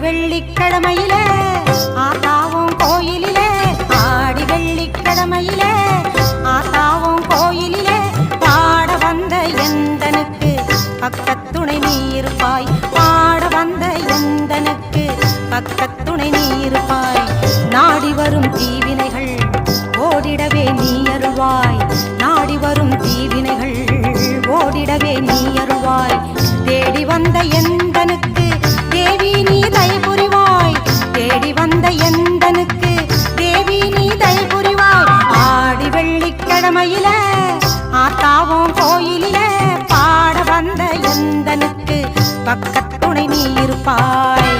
வெள்ளிக்கிழமையிலே ஆத்தாவும் கோயிலிலே ஆடி வெள்ளிக்கிழமையிலே ஆத்தாவும் கோயிலிலே பாட வந்த எந்தனுக்கு பக்கத்துணை நீ இருப்பாய் பாட வந்த எந்தனுக்கு பக்கத்துணை நீ இருப்பாய் நாடி வரும் தீவினைகள் ஓடிடவே நீ அருள்வாய் நாடி வரும் தீவினைகள் ஓடிடவே நீ அருள்வாய் தேடி வந்த எந்தனுக்கு தேவி நீ தயை புரிவாய் தேடி வந்த எந்தனுக்கு தேவி நீ தயை புரிவாய் ஆடி வெள்ளிக்கிழமையிலே ஆத்தாவும் கோயிலிலே பாட வந்த எந்தனுக்கு பக்கத்துணை நீ இருப்பாய்.